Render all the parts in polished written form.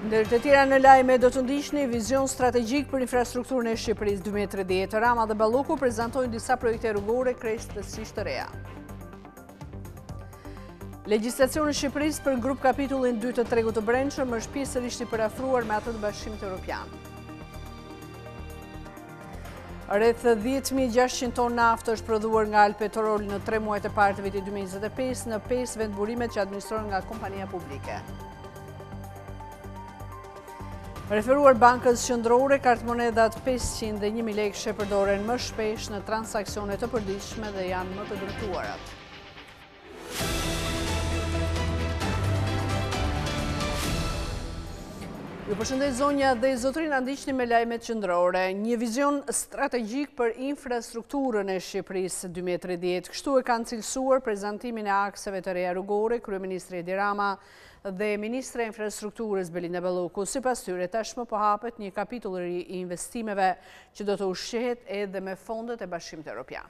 Ndër të tjera në lajme do të ndiqni vizion strategjik për infrastrukturën e Shqipërisë 2030. Rama dhe Balluku prezantojnë disa projekte rrugore krejtësisht të reja. Legjislacioni i Shqipërisë për grup kapitullin 2 të tregut të brendshëm është pjesërisht i parafruar me atë të Bashkimit Evropian. Rreth 10.600 ton naftë është prodhuar nga Alpetrol në 3 muajt e parë të vitit 2025 në 5 vendburimet që administrohen nga kompania publike. Referuar bankës qendrore, kartmonedat 500 dhe 1.000 lekë përdoren më shpesh në transaksione të përditshme dhe janë më të dëmtuarat. Ju përshëndet zonja dhe zotrin, ndiqni me lajmet qendrore. Një vizion strategjik për infrastrukturën e Shqipërisë 2030. Kështu e kanë cilësuar prezantimin e akseve të reja rrugore kryeministri Edi Rama dhe Ministra e Infrastrukturës Belinda Balluku. Sipas tyre, tashmë po hapet një kapitull i investimeve që do të ushqehet edhe me fondet e Bashkimit Evropian.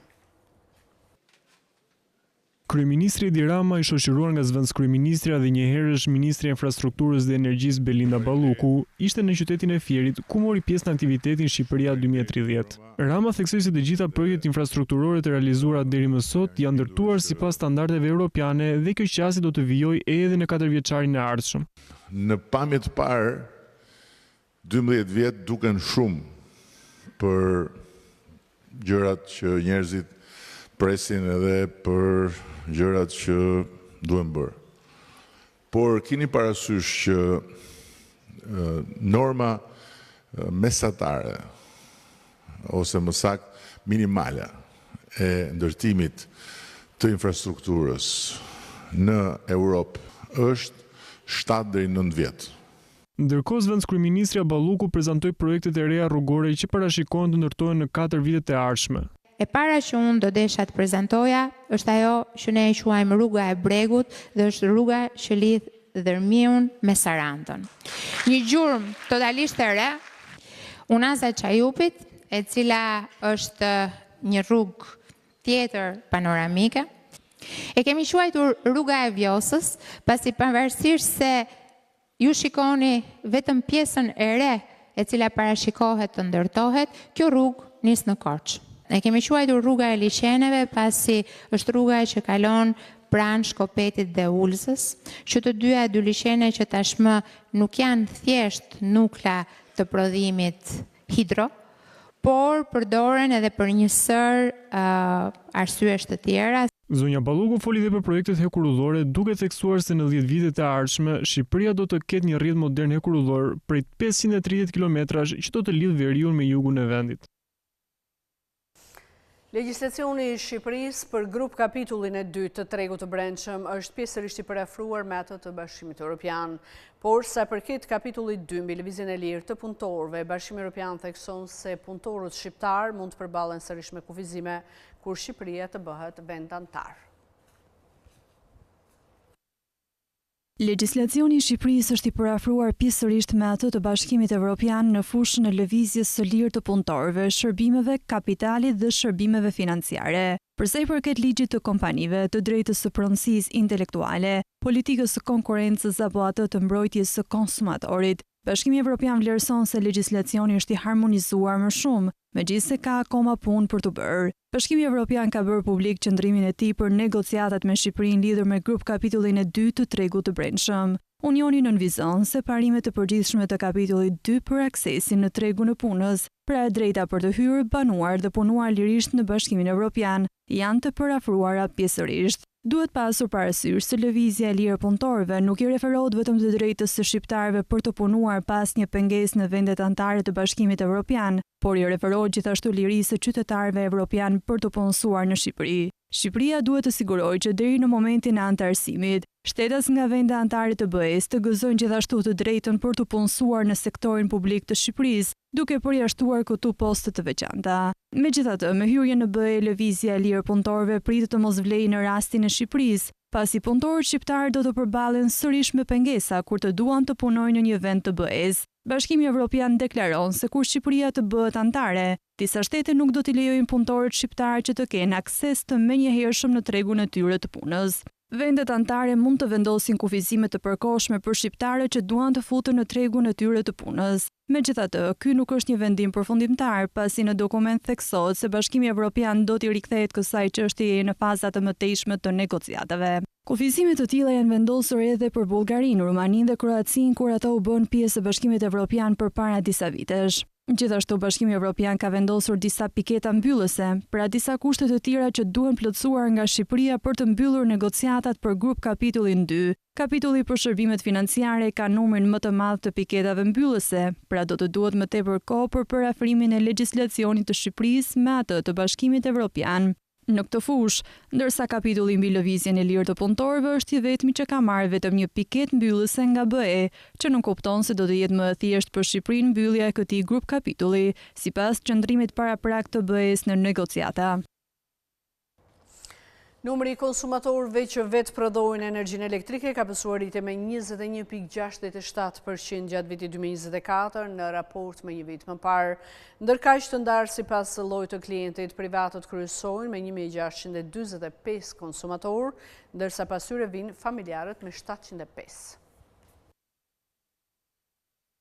Kryeministri Edi Rama, i shoqëruar nga zëvendëskryeministra dhe njëherësh Ministri e Infrastrukturës dhe Energjisë Belinda Balluku, ishte në qytetin e Fierit, ku mori pjesë në aktivitetin Shqipëria 2030. Rama theksoi se të gjitha projektet infrastrukturore të realizuara deri më sot janë ndërtuar sipas standardeve europiane dhe kjo qasje do të vijojë edhe në 4 vjeçarin e ardhshëm. Në pamje të parë, 12 vjet duken shumë për gjërat që njerëzit presin edhe për gjërat që duhen bërë. Por keni parasysh që norma mesatare ose më saktë minimale e ndërtimit të infrastrukturës në Europë është 7 deri në 9 vjet. Ndërkohë, zëvendëskryeministria Balluku prezantoi projektet e reja rrugore që parashikohen të ndërtohen në 4 vitet e ardhshme. E para që unë do desha të prezentoja është ajo që ne e quajmë rruga e Bregut dhe është rruga që lidh Dërmiun me Sarandën. Një gjurmë totalisht e re, Unaza Çajupit, e cila është një rrugë tjetër panoramike. E kemi quajtur rruga e Vjosës, pasi pavarësisht se ju shikoni vetëm pjesën e re e cila parashikohet të ndërtohet, kjo rrugë nis në Korçë. Ne kemi quajtur rruga e liçeneve pasi është rruga që kalon pranë Shkopetit dhe Ulzës, që të dyja dy liçene që tashmë nuk janë thjesht nukla të prodhimit hidro, por përdoren edhe për një sër arsyesh të tjera. Zonja Balluku foli dhe për projektet hekurudhore, duke theksuar se në 10 vitet e ardhshme Shqipëria do të ketë një rrjet modern hekurudhor prej 530 kilometrash që do të lidh veriun me jugun e vendit. Legjislacioni i Shqipërisë për grup kapitullin e 2 të tregut të brendshëm është pjesërisht i parafruar me atë të Bashkimit Evropian, por sa përket kapitullit 2 mbi lëvizjen e lirë të punëtorëve, Bashkimi Evropian thekson se punëtorët shqiptar mund të përballen sërish me kufizime kur Shqipëria të bëhet vend antar. Legjislacioni i Shqipërisë është i parafruar pjesërisht me atë të Bashkimit Evropian në fushën e lëvizjes së lirë të punëtorëve, shërbimeve, kapitalit dhe shërbimeve financiare. Përsa i përket ligjit të kompanive, të drejtës së pronësisë intelektuale, politikës së konkurrencës apo atë të mbrojtjes së konsumatorit, Bashkimi Evropian vlerëson se legjislacioni është i harmonizuar më shumë, megjithëse ka akoma punë për të bërë. Bashkimi Evropian ka bërë publik qëndrimin e tij për negociatat me Shqipërinë lidhur me grup kapitullin e 2 të tregut të brendshëm. Unioni nënvizon se parimet të përgjithshme të kapitullit 2 për aksesin në tregun e punës, pra e drejta për të hyrë, banuar dhe punuar lirisht në Bashkimin Evropian, janë të parafruara pjesërisht. Duhet pasur parasysh se lëvizja e lirë punëtorëve nuk i referohet vetëm të drejtës së shqiptarëve për të punuar pas një pengesë në vendet anëtare të Bashkimit Evropian, por i referohet gjithashtu lirisë së qytetarëve evropian për të punësuar në Shqipëri. Shqipëria duhet të sigurojë që deri në momentin e anëtarësimit, shtetas nga vende anëtare të BE-s të gëzojnë gjithashtu të drejtën për të punësuar në sektorin publik të Shqipërisë, duke përjashtuar këtu poste të veçanta. Megjithatë, me hyrjen në BE, lëvizja e lirë punëtorëve pritet të mos vlejë në rastin e Shqipërisë, pasi punëtorët shqiptarë do të përballen sërish me pengesa kur të duan të punojnë në një vend të BE-s. Bashkimi Evropian deklaron se kur Shqipëria të bëhet anëtare, disa shtete nuk do t'i lejojnë punëtorët shqiptarë që të kenë akses të menjëhershëm në tregun e tyre të punës. Vendet anëtare mund të vendosin kufizime të përkohshme për shqiptarët që duan të futen në tregun e tyre të punës. Megjithatë, ky nuk është një vendim përfundimtar, pasi në dokument theksohet se Bashkimi Evropian do t'i rikthehet kësaj çështjeje në fazat të mëtejshme të negociatave. Kufizime të tilla janë vendosur edhe për Bullgarinë, Rumaninë dhe Kroacinë kur ato u bën pjesë e Bashkimit Evropian përpara disa vitesh. Gjithashtu Bashkimi Evropian ka vendosur disa piketa mbyllëse, pra disa kushte të tjera që duhen plotësuar nga Shqipëria për të mbyllur negociatat për grup kapitullin 2. Kapitulli për shërbimet financiare ka numrin më të madh të piketave mbyllëse, pra do të duhet më tepër kohë për parafrimin e legjislacionit të Shqipërisë me atë të Bashkimit Evropian. Në këtë fushë, ndërsa kapitulli mbi lëvizjen e lirë të punëtorëve është i vetmi që ka marrë vetëm një piket mbyllëse nga BE, që nuk kupton se do të jetë më e thjeshtë për Shqipërinë mbyllja e këtij grup kapitulli, sipas qëndrimit paraprak të BE-s në negociata. Numri i konsumatorëve që vetë prodhojnë energjinë elektrike ka pësuar rritje me 21.67% gjatë vitit 2024 në raport me një vit më parë. Ndërkaq të ndarë sipas llojit të klientit, privatët kryesojnë me 1.645 konsumatorë, ndërsa pas tyre vijnë familjarët me 705.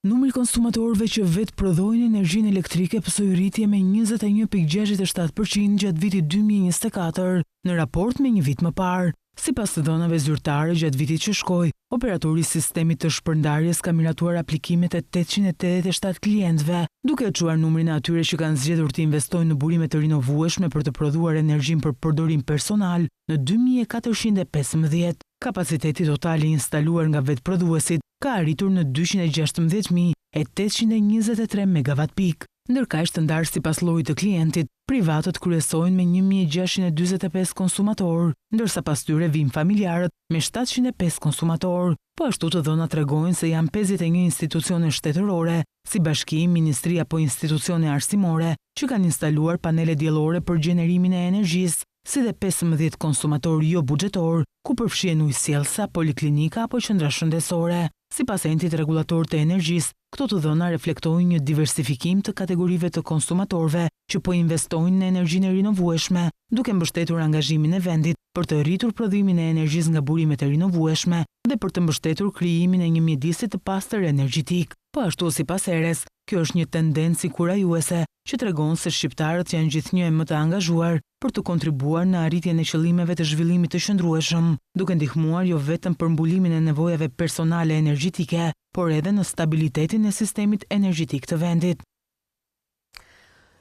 Numri i konsumatorëve që vetë prodhojnë energjinë elektrike pësoi rritje me 21.67% gjatë vitit 2024 në raport me një vit më parë. Sipas të dhënave zyrtare gjatë vitit që shkoi, operatori i sistemit të shpërndarjes ka miratuar aplikimet e 887 klientëve, duke çuar numrin e atyre që kanë zgjedhur të investojnë në burime të rinovueshme për të prodhuar energjinë për përdorim personal në 2415. Kapaciteti total i instaluar nga vetë prodhuesit ka arritur në 216.823 megawatt-pik. Ndërkaq të ndarë sipas llojit të klientit, privatët kryesojnë me 1.645 konsumatorë, ndërsa pas tyre vijnë familjarët me 705 konsumatorë. Po ashtu të dhënat tregojnë se janë 51 institucione shtetërore, si bashki, ministri apo institucione arsimore, që kanë instaluar panele diellore për gjenerimin e energjisë, si dhe 15 konsumatorë jo buxhetor, ku përfshihen ujësjellsa, poliklinika apo qendra shëndetësore. Sipas entit rregullator të energjisë, këto të dhëna reflektojnë një diversifikim të kategorive të konsumatorëve që po investojnë në energjinë e rinovueshme, duke mbështetur angazhimin e vendit për të rritur prodhimin e energjisë nga burimet e rinovueshme dhe për të mbështetur krijimin e një mjedisi të pastër energjetik. Po ashtu sipas erës, kjo është një tendencë sikurajuese që tregon se shqiptarët janë gjithnjë më të angazhuar për të kontribuar në arritjen e qëllimeve të zhvillimit të qëndrueshëm, duke ndihmuar jo vetëm për mbulimin e nevojave personale energjetike, por edhe në stabilitetin e sistemit energjetik të vendit.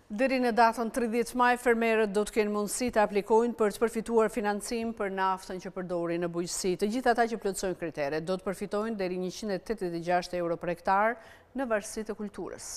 Deri në datën 30 maj, fermerët do të kenë mundësi të aplikojnë për të përfituar financim për naftën që përdorin në bujqësi. Të gjithë ata që plotësojnë kriteret do të përfitojnë deri 186 euro për hektar në varësi të kulturës.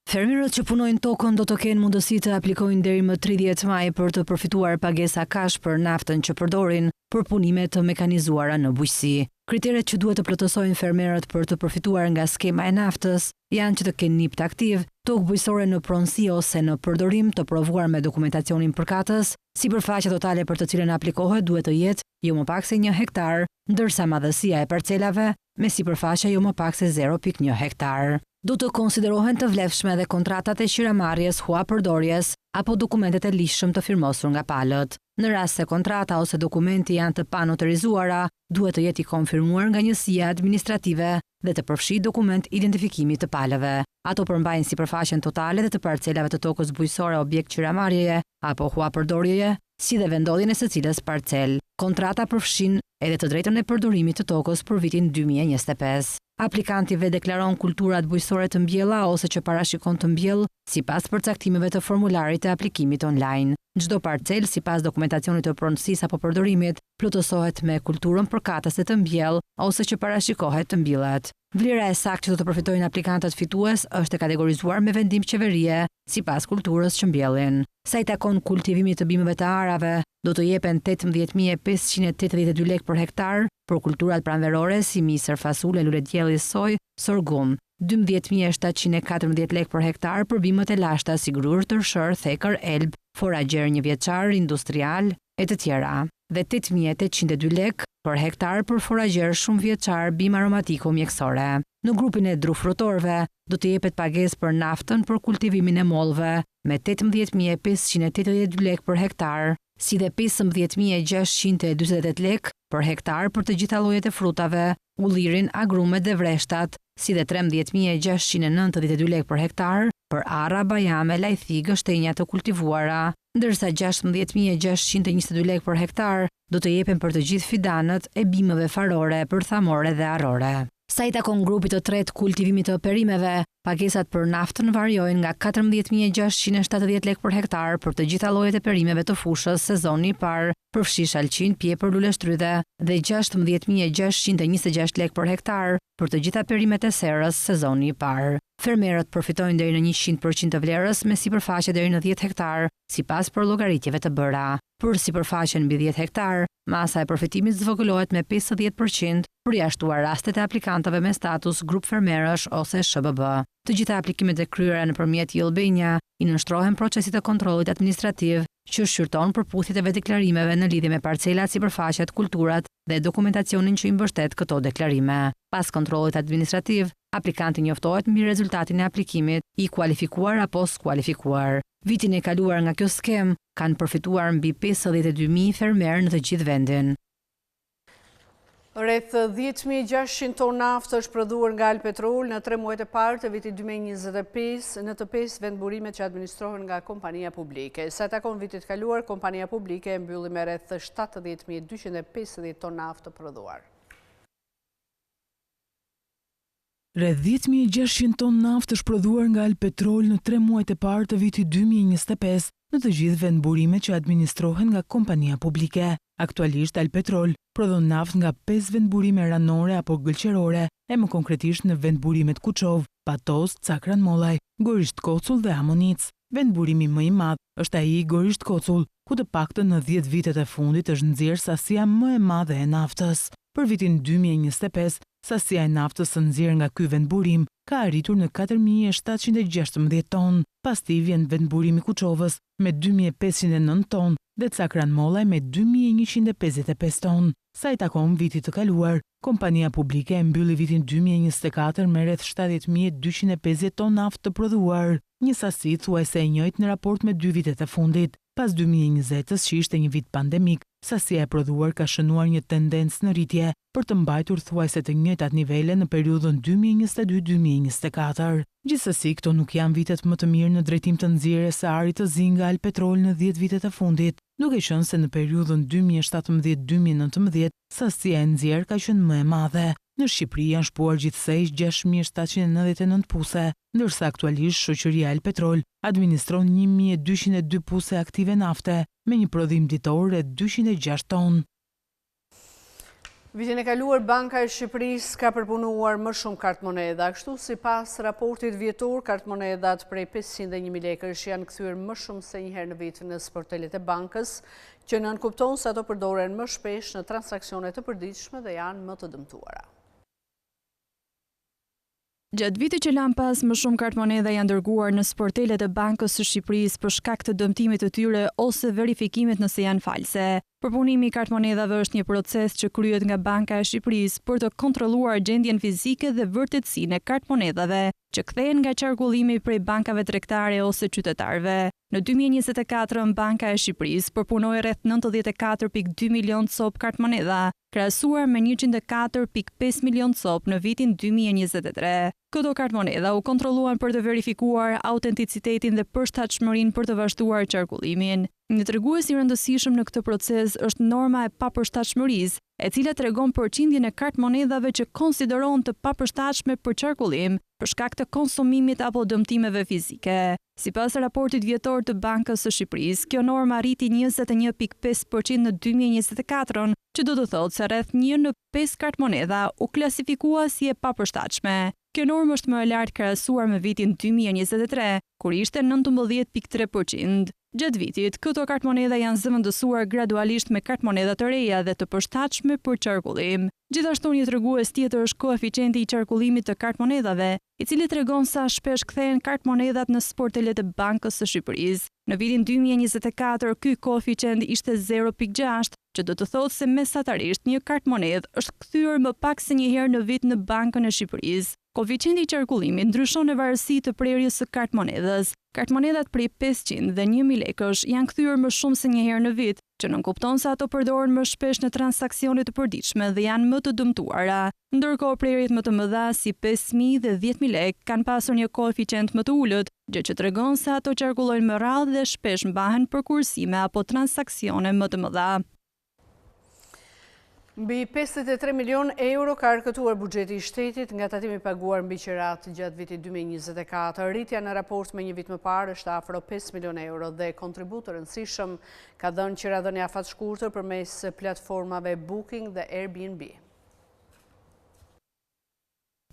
Fermerët që punojnë tokën do të kenë mundësi të aplikojnë deri më 30 maj për të përfituar pagesa cash për naftën që përdorin për punime të mekanizuara në bujqësi. Kriteret që duhet të plotësojnë fermerët për të përfituar nga skema e naftës janë që të kenë nipt aktiv, tokë bujqësore në pronësi ose në përdorim të provuar me dokumentacionin përkatës, sipërfaqja totale për të cilën aplikohet duhet të jetë jo më pak se 1 hektar, ndërsa madhësia e parcelave me sipërfaqe jo më pak se 0.1 hektar. Do të konsiderohen të vlefshme dhe kontratat e qiramarrjes, huapërdorjes apo dokumentet e lishëm të firmosur nga palët. Në rast se kontrata ose dokumenti janë të panotorizuara, duhet të jetë i konfirmuar nga njësia administrative dhe të përfshijë dokument identifikimi të palëve. Ato përmbajnë sipërfaqen totale dhe të parcelave të tokës bujqësore objekt qiramarrjeje apo huapërdorjeje, si dhe vendodhjen e secilës parcel. Kontrata përfshin edhe të drejtën e përdorimit të tokës për vitin 2025. Aplikanti vetë deklaron kulturat bujqësore të mbjella ose që parashikon të mbjell sipas përcaktimeve të formularit të aplikimit online. Çdo parcel sipas dokumentacionit të pronësisë apo përdorimit plotësohet me kulturën përkatëse të mbjell ose që parashikohet të mbjellet. Vlera e saktë që do të përfitojnë aplikantët fitues është e kategorizuar me vendim qeverie sipas kulturës që mbjellin. Sa i takon kultivimit të bimëve të arave, do të jepen 18.582 lekë për hektar për kulturat pranverore si misër, fasule, lule dielli, soj, sorghum, 12.714 lekë për hektar për bimët e lashta si grur, tërshër, thekër, elb, foragjer një vjeçar, industrial e të tjera, dhe 8.802 lekë për hektar për foragjer shumë vjeçar, bim aromatiko mjekësore. Në grupin e drufrutorëve do të jepet pagesë për naftën për kultivimin e mollëve me 18.582 lekë për hektar si dhe 15.648 lek për hektar për të gjitha llojet e frutave, ullirin, agrumet dhe vreshtat, si dhe 13.692 lek për hektar për arra, bajame, lajthi, gështenja të kultivuara, ndërsa 16.622 lek për hektar do të jepen për të gjithë fidanët e bimëve farore, përthamore dhe arrore. Sa i takon grupit të tretë kultivimit të perimeve, pagesat për naftën variojnë nga 14.670 lek për hektar për të gjitha llojet e perimeve të fushës sezoni i parë, përfshi shalqin, pjepër, lule shtrydhe, dhe 16.626 lek për hektar për të gjitha perimet e serës sezoni i parë. Fermerët përfitojnë deri në 100% të vlerës me sipërfaqe deri në 10 hektar, sipas përllogaritjeve të bëra. Për sipërfaqen mbi 10 hektar, masa e përfitimit zvogëlohet me 50%, përjashtuar rastet e aplikantëve me status grup fermerësh ose SHBB. Të gjitha aplikimet e kryera nëpërmjet Jillbenja i nënshtrohen procesit të kontrollit administrativ që shqyrton përputhjet e deklarimeve në lidhje me parcelat, sipërfaqet, kulturat dhe dokumentacionin që i mbështet këto deklarime. Pas kontrollit administrativ, aplikanti njoftohet mbi rezultatin e aplikimit, i kualifikuar apo skualifikuar. Vitin e kaluar nga kjo skem kanë përfituar mbi 52.000 fermerë në të gjithë vendin. Rreth 10.600 ton naftë është prodhuar nga Alpetrol në 3 muajt e parë të vitit 2025 në të 5 vendburimet që administrohen nga kompania publike. Sa takon vitit kaluar, kompania publike e mbylli me rreth 70.250 ton naftë të prodhuar. Rreth 10.600 ton naftë është prodhuar nga Alpetrol në 3 muajt e parë të vitit 2025 në të gjithë vendburimet që administrohen nga kompania publike. Aktualisht Alpetrol prodhon naftë nga 5 vendburime ranore apo gëlqerore, e më konkretisht në vendburimet Kuçov, Patos, Cakran Mollaj, Gorisht Kocull dhe Amonic. Vendburimi më i madh është ai i Gorisht Kocull, ku të paktën në 10 vitet e fundit është nxjerrë sasia më e madhe e naftës. Për vitin 2025, sasia e naftës së nxjerrë nga ky vendburim ka arritur në 4.716 ton. Pastaj vjen vendburimi Kuçovës me 2.509 ton dhe Cakran Mollaj me 2.155 ton. Sa i takon vitit të kaluar, kompania publike e mbylli vitin 2024 me rreth 70.250 ton naftë të prodhuar, një sasi thuajse e njëjtë në raport me 2 vitet e fundit. Pas 2020-s, që ishte një vit pandemik, sasia e prodhuar ka shënuar një tendencë në rritje për të mbajtur thuajse të njëjtat nivele në periudhën 2022-2024. Gjithsesi, këto nuk janë vitet më të mirë në drejtim të nxjerrjes së arit të zi nga Alpetrol në 10 vitet e fundit, duke qenë se në periudhën 2017-2019 sasia e nxjerrë ka qenë më e madhe. Në Shqipëri janë shpuar gjithsej 6.799 puse, ndërsa aktualisht shoqëria Alpetrol administron 1.202 puse aktive nafte me një prodhim ditor e 206 ton. Vitin e kaluar, Banka e Shqipërisë ka përpunuar më shumë kartë moneda. Kështu, sipas raportit vjetor, kartë monedat prej 501.000 lekësh janë kthyer më shumë se një herë në vit në sportelet e bankës, që nënkupton se ato përdoren më shpesh në transaksionet të përditshme dhe janë më të dëmtuara. Gjatë vitit që lan pas, më shumë kartë moneda janë dërguar në sportelet e Bankës së Shqipërisë për shkak të dëmtimit të tyre ose verifikimit nëse janë false. Përpunimi i kartë monedave është një proces që kryhet nga Banka e Shqipërisë për të kontrolluar gjendjen fizike dhe vërtetësinë e kartë monedave që kthehen nga qarkullimi prej bankave tregtare ose qytetarëve. Në 2024, Banka e Shqipërisë përpunoi rreth 94.2 milion copë kartë moneda, krahasuar me 104.5 milion copë në vitin 2023. Këto kartë moneda u kontrolluan për të verifikuar autenticitetin dhe përshtatshmërinë për të vazhduar qarkullimin. Një tregues i rëndësishëm në këtë proces është norma e papërshtatshmërisë, e cila tregon përqindjen e kartë monedave që konsiderohen të papërshtatshme për qarkullim për shkak të konsumimit apo dëmtimeve fizike. Sipas raportit vjetor të Bankës së Shqipërisë, kjo normë arriti 21.5% në 2024, që do të thotë se rreth 1 në 5 kartë moneda u klasifikua si e papërshtatshme. Kjo normë është më e lartë krahasuar me vitin 2023, kur ishte 19.3%. Gjatë vitit, këto kartë moneda janë zëvendësuar gradualisht me kartë moneda të reja dhe të përshtatshme për qarkullim. Gjithashtu një tregues tjetër është koeficienti i qarkullimit të kartë monedave, i cili tregon sa shpesh kthehen kartë monedat në sportelet e Bankës së Shqipërisë. Në vitin 2024, ky koeficient ishte 0.6, që do të thotë se mesatarisht një kartë monedë është kthyer më pak se një herë në vit në Bankën e Shqipërisë. Koeficienti i qarkullimit ndryshon në varësi të prerjes së kartë monedës. Kartë monedat prej 500 dhe 1.000 lekësh janë kthyer më shumë se një herë në vit, që nënkupton se ato përdoren më shpesh në transakcione të përditshme dhe janë më të dëmtuara. Ndërkohë prerjet më të mëdha si 5.000 dhe 10.000 lekë kanë pasur një koeficient më të ulët, gjë që tregon se ato qarkullojnë më rrallë dhe shpesh mbahen për kursime apo transakcione më të mëdha. Mbi 53 milion euro ka arkëtuar buxheti i shtetit nga tatimi paguar mbi qirat gjatë vitit 2024. Rritja në raport me një vit më parë është afro 5 milion euro dhe kontribut të rëndësishëm ka dhënë qiradhënia afatshkurtër përmes platformave Booking dhe Airbnb.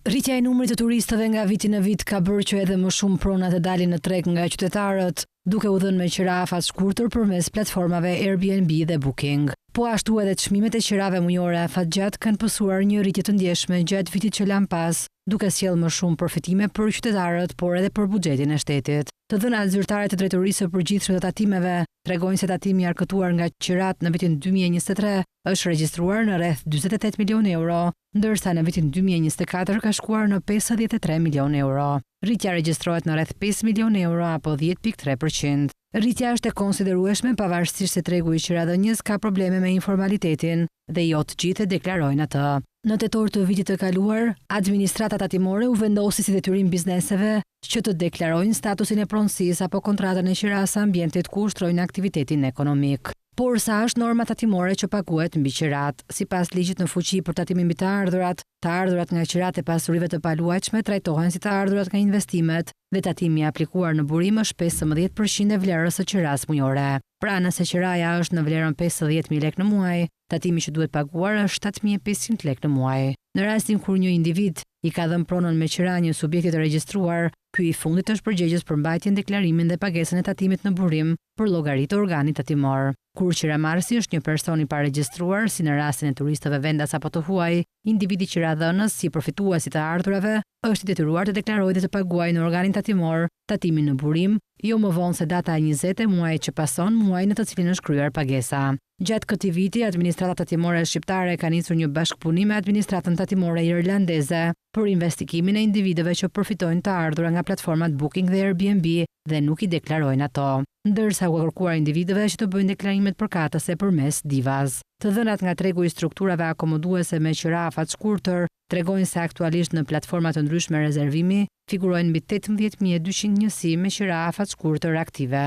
Rritja e numrit të turistëve nga viti në vit ka bërë që edhe më shumë prona të dalin në treg nga qytetarët, duke u dhënë me qira afatshkurtër përmes platformave Airbnb dhe Booking. Po ashtu edhe çmimet e qirave mujore afatgjat kanë pësuar një rritje të ndjeshme gjatë vitit që lan pas, duke sjellë më shumë përfitime për qytetarët, por edhe për buxhetin e shtetit. Të dhënat zyrtare të drejtorisë së përgjithshme të tatimeve tregojnë se tatimi i arkëtuar nga qirat në vitin 2023 është regjistruar në rreth 48 milion euro, ndërsa në vitin 2024 ka shkuar në 53 milion euro. Rritja regjistrohet në rreth 5 milion euro apo 10.3%. Rritja është e konsiderueshme pavarësisht se tregu i qiradhënies ka probleme me informalitetin dhe jo të gjithë e deklarojnë atë. Në tetor të vitit të kaluar, administrata tatimore u vendosi si detyrim bizneseve që të deklarojnë statusin e pronësisë apo kontratën e qiras së ambientit ku ushtrojnë aktivitetin ekonomik. Por sa është norma tatimore që paguhet mbi qirat? Sipas ligjit në fuqi për tatimin mbi të ardhurat nga qirat e pasurive të paluajtshme trajtohen si të ardhurat nga investimet dhe tatimi i aplikuar në burim është 15% e vlerës së qiras mujore. Pra nëse qiraja është në vlerën 50.000 lekë në muaj, tatimi që duhet paguar është 7.500 lekë në muaj. Në rastin kur një individ i ka dhënë pronën me qira një subjekti të regjistruar, ky i fundit është përgjegjës për mbajtjen, deklarimin dhe pagesën e tatimit në burim për llogaritë të organit tatimor. Kur qiramarrësi është një person i paregjistruar, si në rastin e turistëve vendas apo të huaj, individi qiradhënës si përfituesi të ardhurave është i detyruar të deklarojë dhe të paguajë në organin tatimor tatimin në burim, jo më vonë se data e 20 e muajit që pason, muaji në të cilin është kryer pagesa. Gjatë këtij viti, administrata tatimore shqiptare ka nisur një bashkëpunim me administratën tatimore irlandeze për investigimin e individëve që përfitojnë të ardhura nga platformat Booking dhe Airbnb dhe nuk i deklarojnë ato, ndërsa u kërkuar individëve që të bëjnë deklarimet përkatëse përmes Divaz. Të dhënat nga tregu i strukturave akomoduese me qira afatshkurtër tregojnë se aktualisht në platforma të ndryshme rezervimi figurojnë mbi 18.200 njësi me qira afatshkurtër aktive.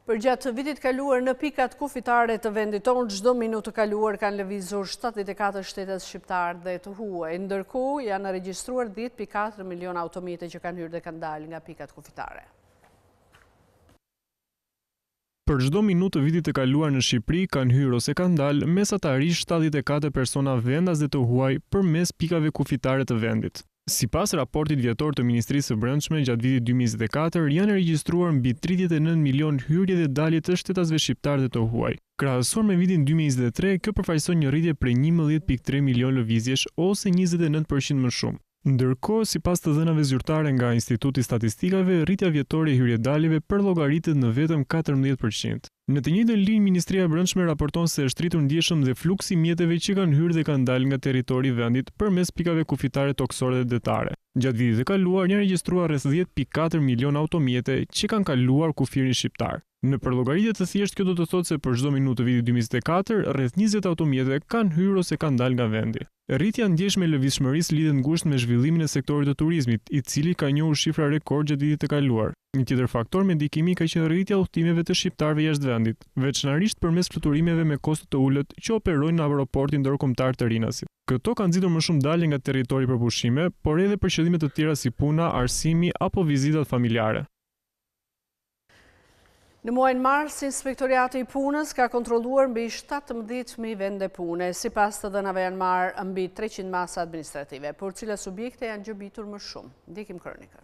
Për gjatë vitit kaluar në pikat kufitare të vendit tonë, çdo minutë kaluar kanë lëvizur 74 shtetet shqiptar dhe të huaj. Ndërkohë janë regjistruar 10.4 milion automjete që kanë hyrë dhe kanë dalë nga pikat kufitare. Për çdo minutë të vitit të kaluar në Shqipëri kanë hyrë ose kanë dalë mesatarisht 74 persona vendas dhe të huaj përmes pikave kufitare të vendit. Sipas raportit vjetor të Ministrisë së Brendshme gjatë vitit 2024, janë regjistruar mbi 39 milion hyrje dhe dalje të shtetasve shqiptar dhe të huaj. Krahasuar me vitin 2023, kjo përfaqëson një rritje prej 11.3 milion lëvizjesh ose 29% më shumë. Ndërkohë, sipas të dhënave zyrtare nga Instituti i Statistikave, rritja vjetore e hyrje-daljeve përllogaritet në vetëm 14%. Në të njëjtën linjë, Ministria e Brendshme raporton se është rritur ndjeshëm dhe fluksi mjeteve që kanë hyrë dhe kanë dalë nga territori i vendit përmes pikave kufitare toksore dhe detare. Gjatë vitit të kaluar janë regjistruar rreth 10.4 milion automjete që kanë kaluar kufirin shqiptar. Në përllogaritë të thjeshtë, kjo do të thotë se për çdo minutë të vitit 2024, rreth 20 automjete kanë hyrë ose kanë dalë nga vendi. Rritja ndjeshme e lëvizshmërisë lidhet ngushtë me zhvillimin e sektorit të turizmit, i cili ka njohur shifra rekord gjatë vitit të kaluar. Një tjetër faktor me ndikimi ka qenë rritja e udhëtimeve të shqiptarëve jashtë vendit, veçanërisht përmes fluturimeve me kosto të ulët që operojnë në aeroportin ndërkombëtar të Rinasit. Këto kanë nxitur më shumë dalje nga territori për pushime, por edhe për qëllime të tjera si puna, arsimi apo vizitat familjare. Në muajin mars, Inspektorati i Punës ka kontrolluar mbi 17.000 vende pune. Sipas të dhënave janë marrë mbi 300 masa administrative, por cila subjekte janë gjobitur më shumë. Ndikim kronikën.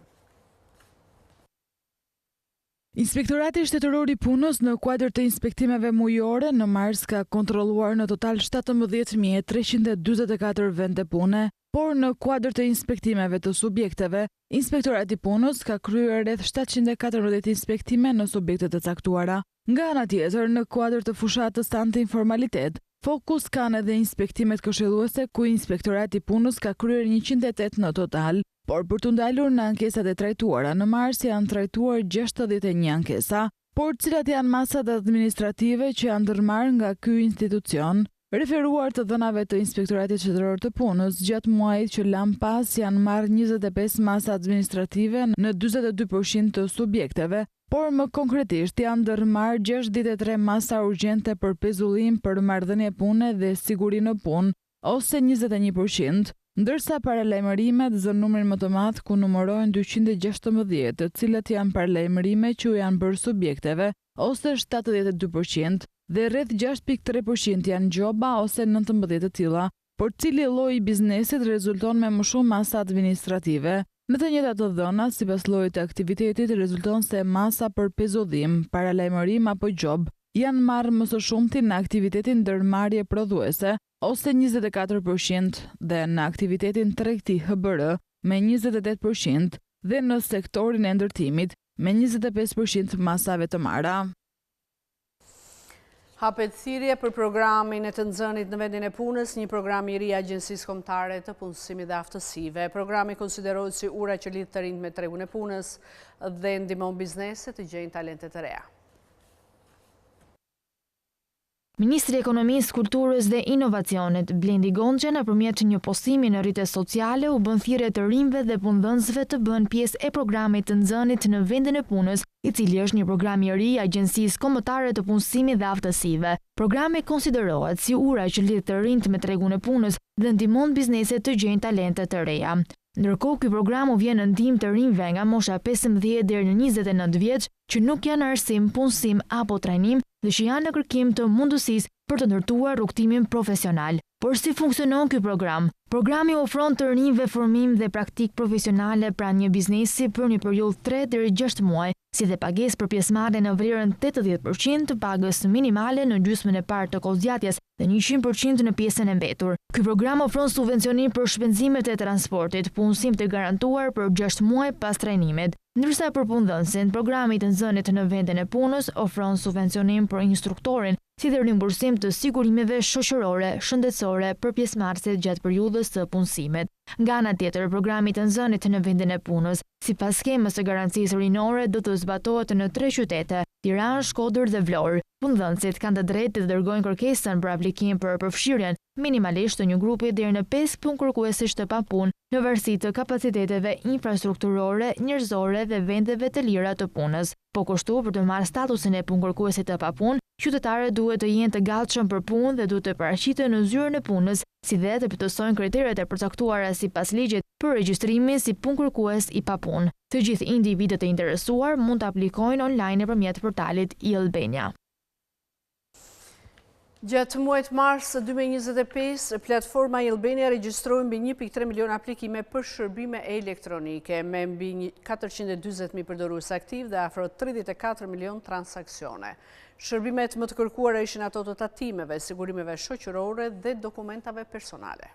Inspektorati Shtetëror i Punës në kuadër të inspektimeve mujore në mars ka kontrolluar në total 17.344 vende pune, por në kuadër të inspektimeve të subjekteve, Inspektorati i Punës ka kryer rreth 714 inspektime në subjekte të caktuara. Nga ana tjetër, në kuadër të fushatës të antiinformalitet, fokus kanë edhe inspektimet këshilluese ku Inspektorati i Punës ka kryer 108 në total, por për të ndalur në ankesat e trajtuara në mars janë trajtuar 61 ankesa, Por cilat janë masat administrative që janë ndërmarrë nga ky institucion? Referuar të dhënave të Inspektoratit Qendror të Punës, gjatë muajit që lan pas janë marrë 25 masa administrative në 42% të subjekteve, por më konkretisht janë ndërmarrë 63 masa urgjente për pezullim për marrëdhënie pune dhe siguri në punë, ose 21%, ndërsa paralajmërimet zën numrin më të madh ku numërohen 216, të cilat janë paralajmërime që janë bërë subjekteve, ose 72%, dhe rreth 6.3% janë gjoba ose 19 të tilla, por cili lloj i biznesit rezulton me më shumë masa administrative. Me të njëjtat të dhëna, sipas llojit të aktivitetit, rezulton se masa për pezullim, paralajmërim apo gjob janë marrë më së shumti në aktivitetin ndërmarrje prodhuese, ose 24%, dhe në aktivitetin tregti HBR me 28% dhe në sektorin e ndërtimit me 25% masave të marra. Hapet thirrje për programin e të nxënit në vendin e punës, një program i ri i Agjencisë Kombëtare të Punësimit dhe Aftësive. Programi konsiderohet si ura që lidh të rinjt me tregun e punës dhe ndihmon bizneset të gjejnë talente të reja. Ministri i Ekonomisë, Kulturës dhe Inovacionit, Blendi Gonxha, nëpërmjet një postimi në rrjetet sociale, u bën thirrje të rinjve dhe punëdhënësve të bëhen pjesë e programit të nxënit në vendin e punës, i cili është një program i ri i Agjencisë Kombëtare të Punësimit dhe Aftësive. Programi konsiderohet si ura që lidh të rinjt me tregun e punës dhe ndihmon bizneset të gjejnë talente të reja. Ndërkohë, ky program u vjen në ndihmë të rinjve nga mosha 15 deri në 29 vjeç që nuk janë arsim, punësim apo trajnim dhe që janë në kërkim të mundësisë për të ndërtuar rrugtimin profesional. Por si funksionon ky program? Programi ofron të rinjve formim dhe praktik profesionale pranë një biznesi për një periudhë 3 deri 6 muaj, si dhe pagesë për pjesëmarrje në vlerën 80% të pagës minimale në gjysmën e parë të kohëzgjatjes dhe 100% në pjesën e mbetur. Ky program ofron subvencionim për shpenzimet e transportit, punësim të garantuar për 6 muaj pas trajnimit. Ndërsa për punëdhënësin, programi i të nxënit në vendin e punës ofron subvencionim për instruktorin, si dhe rimbursim të sigurimeve shoqërore, shëndetësore për pjesëmarrësit gjatë periudhës së punësimit. Nga ana tjetër, programi i të nxënit në vendin e punës, sipas skemës së garancisë rinore, do të zbatohet në 3 qytete: Tiranë, Shkodër dhe Vlorë. Punëdhënësit kanë të drejtë të dërgojnë kërkesën për aplikim për përfshirjen minimalisht të një grupi deri në 5 punëkërkuesish të papunë në varësi të kapaciteteve infrastrukturore, njerëzore dhe vendeve të lira të punës. Po kështu, për të marrë statusin e punëkërkuesit të papunë, qytetarët duhet të jenë të gatshëm për punë dhe duhet të paraqiten në zyrën e punës, si dhe të plotësojnë kriteret e përcaktuara sipas ligjit për regjistrimin si punëkërkues i papunë. Të gjithë individët e interesuar mund të aplikojnë online nëpërmjet portalit e-Albania. Gjatë muajit mars 2025, platforma e-Albania regjistroi mbi 1.3 milion aplikime për shërbime elektronike, me mbi 440.000 përdorues aktiv dhe afro 34 milion transaksione. Shërbimet më të kërkuara ishin ato të tatimeve, sigurimeve shoqërore dhe dokumentave personale.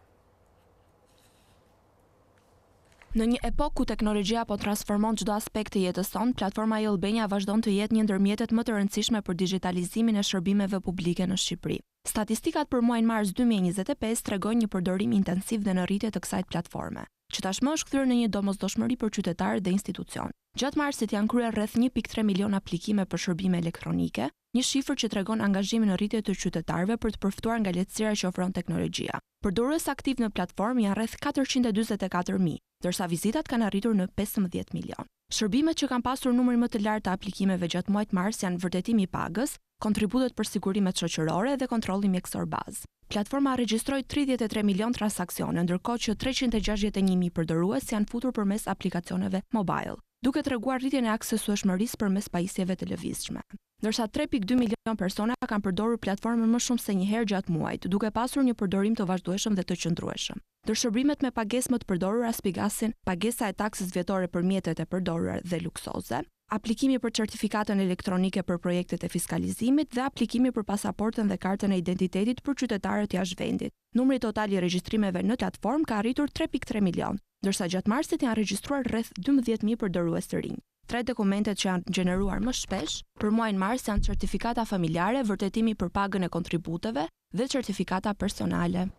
Në një epokë ku teknologjia po transformon çdo aspekt të jetës sonë, platforma e-Albania vazhdon të jetë një ndër mjetet më të rëndësishme për digitalizimin e shërbimeve publike në Shqipëri. Statistikat për muajin mars 2025 tregojnë një përdorim intensiv dhe në rritje të kësaj platforme, që tashmë është kthyer në një domosdoshmëri për qytetarët dhe institucion. Gjatë marsit janë kryer rreth 1.3 milion aplikime për shërbime elektronike, një shifër që tregon angazhimin në rritje të qytetarëve për të përfituar nga lehtësira që ofron teknologjia. Përdorues aktiv në platformë janë rreth 444.000, ndërsa vizitat kanë arritur në 15 milion. Shërbimet që kanë pasur numrin më të lartë të aplikimeve gjatë muajit mars janë vërtetimi i pagës, kontributet për sigurimet shoqërore dhe kontrolli mjekësor bazë. Platforma regjistroi 33 milion transaksione, ndërkohë që 361.000 përdorues janë futur përmes aplikacioneve mobile, duke treguar rritjen e aksesueshmërisë përmes pajisjeve të lëvizshme. Ndërsa 3.2 milion persona kanë përdorur platformën më shumë se një herë gjatë muajit, duke pasur një përdorim të vazhdueshëm dhe të qëndrueshëm. Ndër shërbimet me pagesë më të përdorura spigasin pagesa e taksës vjetore për mjetet e përdorura dhe luksoze, aplikimi për certifikatën elektronike për projektet e fiskalizimit dhe aplikimi për pasaportën dhe kartën e identitetit për qytetarët jashtë vendit. Numri total i regjistrimeve në platformë ka arritur 3.3 milion, ndërsa gjatë marsit janë regjistruar rreth 12.000 përdorues të rinj. 3 dokumentet që janë gjeneruar më shpesh për muajin mars janë certifikata familjare, vërtetimi për pagën e kontributeve dhe certifikata personale.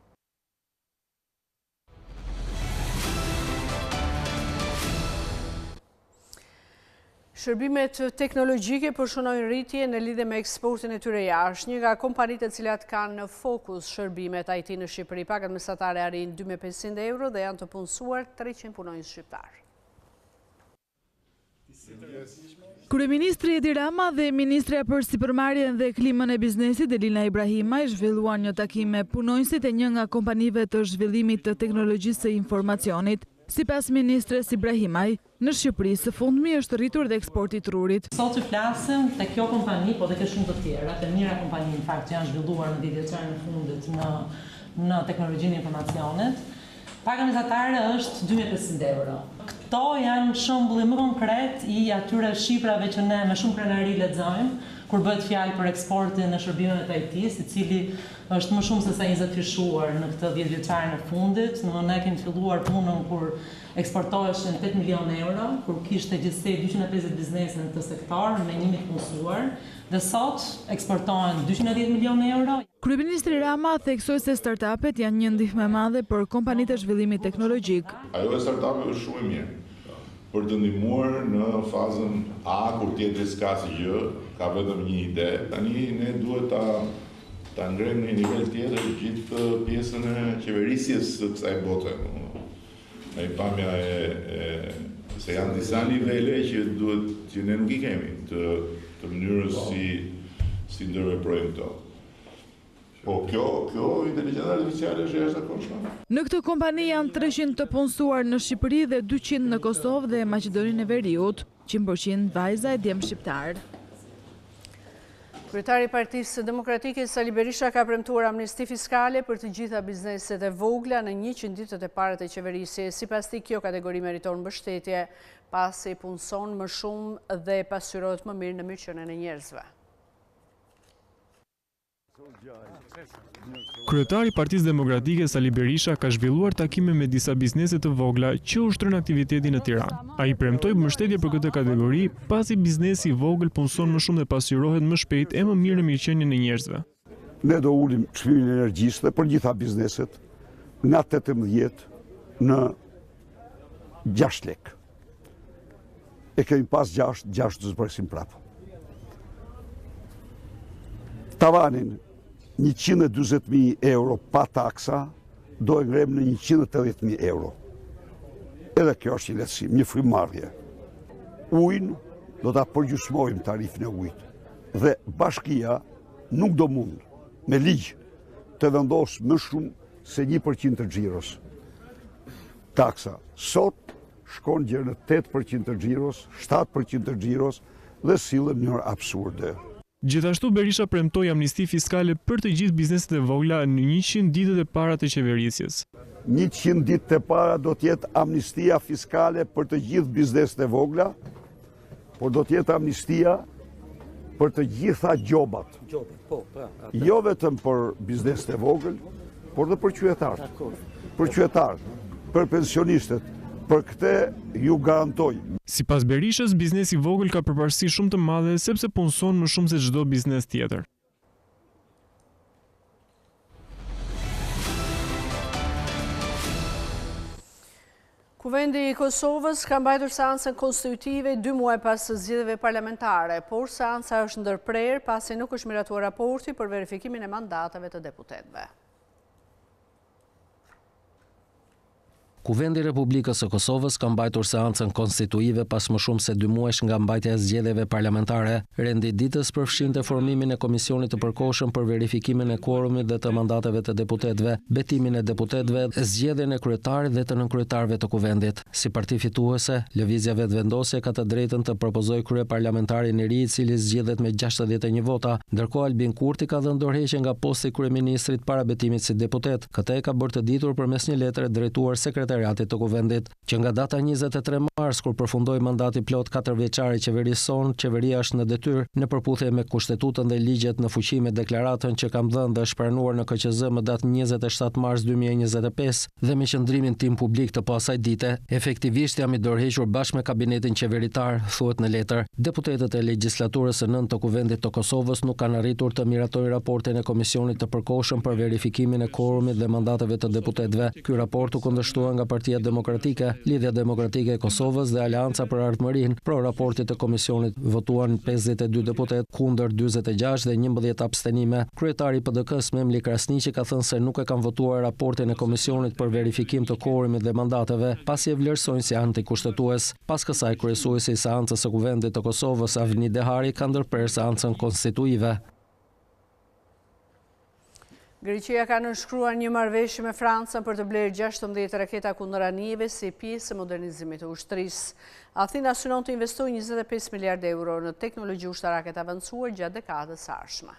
Shërbimet teknologjike përshënojnë rritje në lidhje me eksportin e tyre jashtë. Një nga kompanitë të cilat kanë në fokus shërbimet IT në Shqipëri, pagat mesatare arrin 2500 euro dhe janë të punësuar 300 punonjës shqiptar. Kryeministri Edi Rama dhe Ministrja për Sipërmarrjen dhe Klimën e Biznesit Elina Ibrahimaj zhvilluan një takim me punonjësit e një nga kompanive të zhvillimit të teknologjisë së informacionit. Sipas ministres Ibrahimaj, në Shqipëri së fundmi është rritur dhe eksporti i trurit. Sot që flasëm te kjo kompani, po dhe ke shumë të tjera, të mira kompani në fakt që janë zhvilluar në ditëçarën e fundit në teknologjinë e informacionit. Paga mesatare është 2500 euro. Këto janë shembulli më konkret i atyre shifrave që ne me shumë krenari lexojmë kur bëhet fjalë për eksportin e shërbimeve të IT-s, i cili është më shumë se sa 20 fishuar në këtë 10 vjeçaren e fundit. Ne kemi filluar punën kur eksportoheshin 8 milion euro, kur kishte gjithsej 250 biznese në këtë sektor me 1000 të punësuar, dhe sot eksportohen 210 milion euro. Kryeministri Rama theksoi se startupet janë një ndihmë e madhe për kompanitë e zhvillimit teknologjik. Ajo e startupeve është shumë e mirë për të ndihmuar në fazën A, kur tjetri s'ka asgjë, ka vetëm një ide. Tani ne duhet ta ngrejmë në një nivel tjetër gjithë pjesën e qeverisjes së kësaj bote. Ai pamja se janë disa nivele që ne nuk i kemi të mënyrës si ndërveprojmë këto. Po kjo inteligjenca artificiale është jashtëzakonshme. Në këtë kompani janë 300 të punësuar në Shqipëri dhe 200 në Kosovë dhe Maqedoninë e Veriut, 100% vajza e djemë shqiptar. Kryetari i Partisë Demokratike Sali Berisha ka premtuar amnisti fiskale për të gjitha bizneset e vogla në 100 ditët e para të qeverisje. Sipas tij, kjo kategori meriton mbështetje pasi punson më shumë dhe pasqyrohet më mirë në mirëqenien e njerëzve. Kryetari i Partisë Demokratike Sali Berisha ka zhvilluar takime me disa biznese të vogla që ushtrojnë aktivitetin në Tiranë. Ai premtoi mbështetje për këtë kategori pasi biznesi i vogël punson më shumë dhe pasqyrohet më shpejt e më mirë në mirëqenien e njerëzve. Ne do ulim çmimin e energjisë për gjitha bizneset nga 18 në 6 lek. E kemi pas 6 do zbresim prapë. Tavanin 120.000 euro pa taksa, do e ngrem në 180.000 euro. Edhe kjo është një lehtësim, një frymëmarrje. Ujin do ta përgjysmojmë tarifin e ujit. Dhe bashkia nuk do mund me ligj të vendosë më shumë se 1% të xhiros. Taksa sot shkon deri në 8% të xhiros, 7% të xhiros dhe sillet në mënyrë absurde. Gjithashtu Berisha premtoi amnisti fiskale për të gjithë bizneset e vogla në 100 ditët e para të qeverisjes. 100 ditët e para do të jetë amnistia fiskale për të gjithë bizneset e vogla, por do të jetë amnistia për të gjitha gjobat. Jo vetëm për bizneset e vogël, por dhe për qytetarët. Për qytetarët, për pensionistët. Për këtë ju garantoj. Sipas Berishës, biznesi i vogël ka përparësi shumë të madhe sepse punson më shumë se çdo biznes tjetër. Kuvendi i Kosovës ka mbajtur seancën konstitutive 2 muaj pas zgjedhjeve parlamentare, por seanca është ndërprerë pasi nuk është miratuar raporti për verifikimin e mandateve të deputetëve. Kuvendi i Republikës së Kosovës ka mbajtur seancën konstituive pas më shumë se 2 muajsh nga mbajtja e zgjedhjeve parlamentare. Rendi ditës përfshinte formimin e komisionit të përkohshëm për verifikimin e kuorumit dhe të mandateve të deputetëve, betimin e deputetëve, zgjedhjen e kryetarit dhe të nënkryetarëve të kuvendit. Si parti fituese, Lëvizja Vetëvendosje ka të drejtën të propozojë kryeparlamentarin e ri i cili zgjedhet me 61 vota, ndërkohë Albin Kurti ka dhënë dorëheqje nga posti i kryeministrit para betimit si deputet. Këtë e ka bërë të ditur përmes një letre drejtuar sekretariatit të kuvendit, që nga data 23 mars kur përfundoi mandati plot 4 vjeçar i qeverisë son, qeveria është në detyrë në përputhje me kushtetutën dhe ligjet në fuqi me deklaratën që kam dhënë dhe është pranuar në KQZ më datë 27 mars 2025 dhe me qëndrimin tim publik të pasaj dite, efektivisht jam i dorëhequr bashkë me kabinetin qeveritar, thuhet në letër. Deputetët e legjislaturës së 9 të kuvendit të Kosovës nuk kanë arritur të miratojnë raportin e komisionit të përkohshëm për verifikimin e kuorumit dhe mandateve të deputetëve. Ky raport u kundërshtua nga nga Partia Demokratike, Lidhja Demokratike e Kosovës dhe Aleanca për Ardhmërinë. Pro raportit të komisionit votuan 52 deputet kundër 46 dhe 11 abstenime. Kryetari i PDK-s Memli Krasniqi ka thënë se nuk e kanë votuar raportin e komisionit për verifikim të quorumit dhe mandateve, pasi e vlerësojnë si antikushtetues. Pas kësaj, kryesuesi i seancës së Kuvendit të Kosovës Avni Dehari ka ndërprerë seancën konstituive. Greqia ka nënshkruar një marrëveshje me Francën për të blerë 16 raketa kundër anijeve si pjesë e modernizimit të ushtrisë. Athina synon të investojë 25 miliardë euro në teknologji ushtarake të avancuar gjatë dekadës së ardhshme.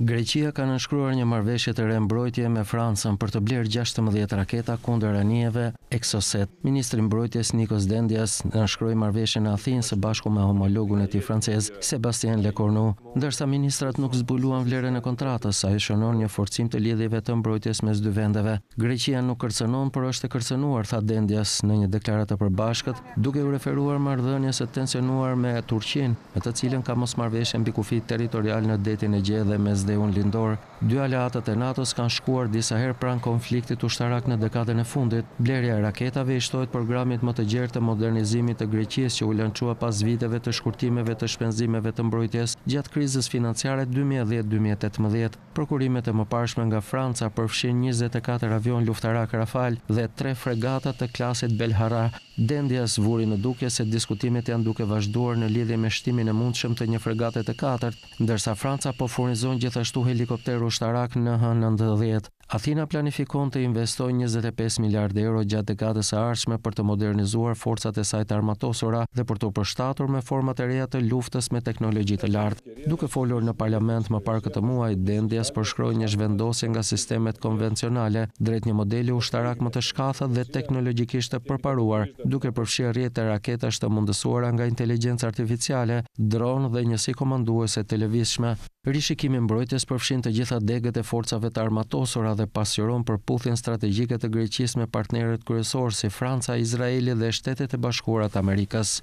Greqia ka nënshkruar një marrëveshje të mbrojtje me Francën për të blerë 16 raketa kundër anijeve Exocet. Ministri i Mbrojtjes Nikos Dendias nënshkroi marrëveshjen në Athinë së bashku me homologun e tij francez Sébastien Lecornu. Ndërsa ministrat nuk zbuluan vlerën e kontratës, ajo shënon një forcim të lidhjeve të mbrojtjes mes dy vendeve. Greqia nuk kërcënon, por është e kërcënuar, tha Dendias në një deklaratë të përbashkët, duke u referuar marrëdhënies së tensionuar me Turqinë, me të cilën ka mosmarrëveshje mbi kufi territorial në detin e Gjedh dhe mes dhe unë lindor. Dy aleatët e NATO-s kanë shkuar disa herë pranë konfliktit ushtarak në dekadën e fundit. Blerja e raketave i shtohet programit më të gjerë të modernizimit të Greqisë që u lançua pas viteve të shkurtimeve të shpenzimeve të mbrojtjes gjatë krizës financiare 2010-2018. Prokurimet e mëparshme nga Franca përfshin 24 avion luftarak Rafale dhe 3 fregata të klasit Belhara. Dendias vuri në dukje se diskutimet janë duke vazhduar në lidhje me shtimin e mundshëm të një fregate të katërt, ndërsa Franca po furnizon gjithashtu helikopter ushtarak NH-90. Athina planifikon të investojë 25 miliardë euro gjatë dekadës së ardhshme për të modernizuar forcat e saj të armatosura dhe për të përshtatur me forma të reja të luftës me teknologji të lartë. Duke folur në parlament më parë këtë muaj, Dendias përshkroi një zhvendosje nga sistemet konvencionale drejt një modeli ushtarak më të shkathët dhe teknologjikisht të përparuar, duke përfshirë rrjete të raketash të mundësuara nga inteligjencë artificiale, dronë dhe njësi komanduese televizshme. Rishikimi i mbrojtjes përfshin të gjitha degët e forcave të armatosura dhe pasqyron përputhjen strategjike të Greqisë me partnerët kryesorë si Franca, Izraeli dhe Shtetet e Bashkuara të Amerikës.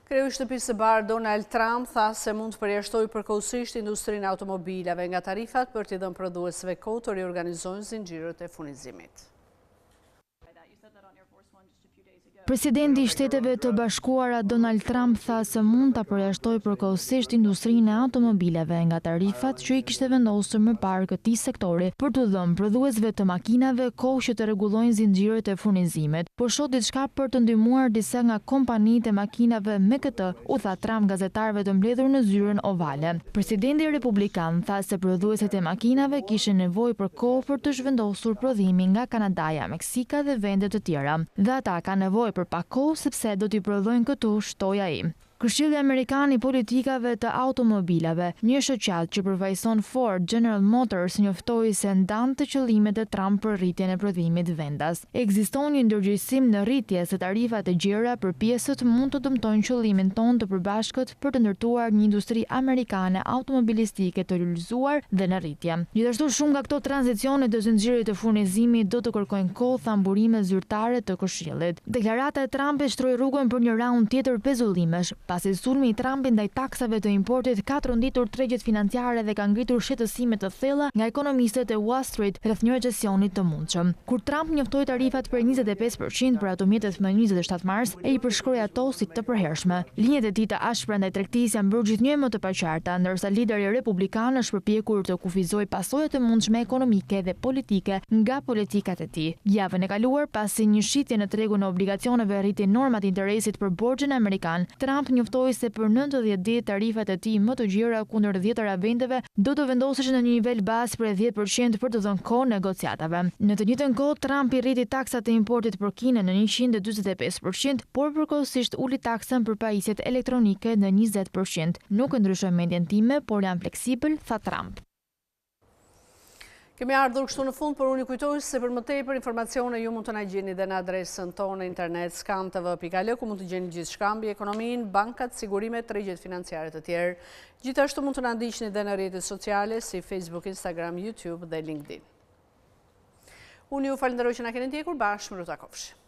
Kreu i Shtëpisë së Bardhë Donald Trump tha se mund të përjashtojë përkohësisht industrinë e automobilave nga tarifat për t'i dhënë prodhuesve kohë të riorganizojnë zinxhirët e furnizimit. Presidenti i Shteteve të Bashkuara Donald Trump tha se mund ta përjashtojë përkohësisht industrinë e automobileve nga tarifat që i kishte vendosur më parë këtij sektori për të dhënë prodhuesve të makinave kohë që të rregullojnë zinxhirët e furnizimit, por shoh diçka për të ndihmuar disa nga kompanitë e makinave me këtë, u tha Trump gazetarëve të mbledhur në zyrën ovale. Presidenti republikan tha se prodhuesit e makinave kishin nevojë për kohë për të zhvendosur prodhimin nga Kanadaja, Meksika dhe vende të tjera, dhe ata kanë nevojë për pak kohë sepse do t'i prodhojnë këtu, shtoi ai. Këshilli Amerikan i politikave të automobilave, një shoqat që përfaqëson Ford, General Motors, njoftoi se ndante qëllimet e Trump për rritjen e prodhimit vendas. Ekziston një ndërgjegjësim në rritje se tarifat e gjera për pjesët mund të dëmtojnë qëllimin tonë të përbashkët për të ndërtuar një industri amerikane automobilistike të realizuar dhe në rritje. Gjithashtu shumë nga këto tranzicione të zinxhirit të furnizimit do të kërkojnë kohë, tha burime zyrtare të Këshillit. Deklarata e Trumpit shtroi rrugën për një raund tjetër pezullimesh. Pasi sulmi i Trumpit ndaj taksave të importit ka tronditur tregjet financiare dhe ka ngritur shqetësime të thella nga ekonomistët e Wall Street rreth një recesionit të mundshëm. Kur Trump njoftoi tarifat për 25% për ato mjetet më 27 mars, e i përshkroi ato si të përhershme. Linjat e tij të ashpra ndaj tregtisë janë bërë gjithnjë më të paqarta, ndërsa lideri republikan është përpjekur të kufizojë pasojat e mundshme ekonomike dhe politike nga politikat e tij. Javën e kaluar, pasi një shitje në tregun e obligacioneve rriti normat e interesit për borxhin amerikan, Trump njoftoi se për 90 ditë tarifat e tij më të gjera kundër 10 vendeve do të vendoseshin në një nivel bazë për 10% për të dhënë kohë negociatave. Në të njëjtën kohë, Trump i rriti taksat e importit për Kinën në 145%, por përkohësisht uli taksën për pajisjet elektronike në 20%. Nuk ndryshoi mendjen time, por jam fleksibël, tha Trump. Kemi ardhur kështu në fund, por unë kujtoj se për më tepër informacione ju mund të na gjeni dhe në adresën tonë internet skantv.al, ku mund të gjeni gjithçka mbi ekonominë, bankat, sigurimet, tregjet financiare të tjerë. Gjithashtu mund të na ndiqni dhe në rrjetet sociale si Facebook, Instagram, YouTube dhe LinkedIn. Unë ju falenderoj që na keni ndjekur, bashkë me Ruta Kofshi.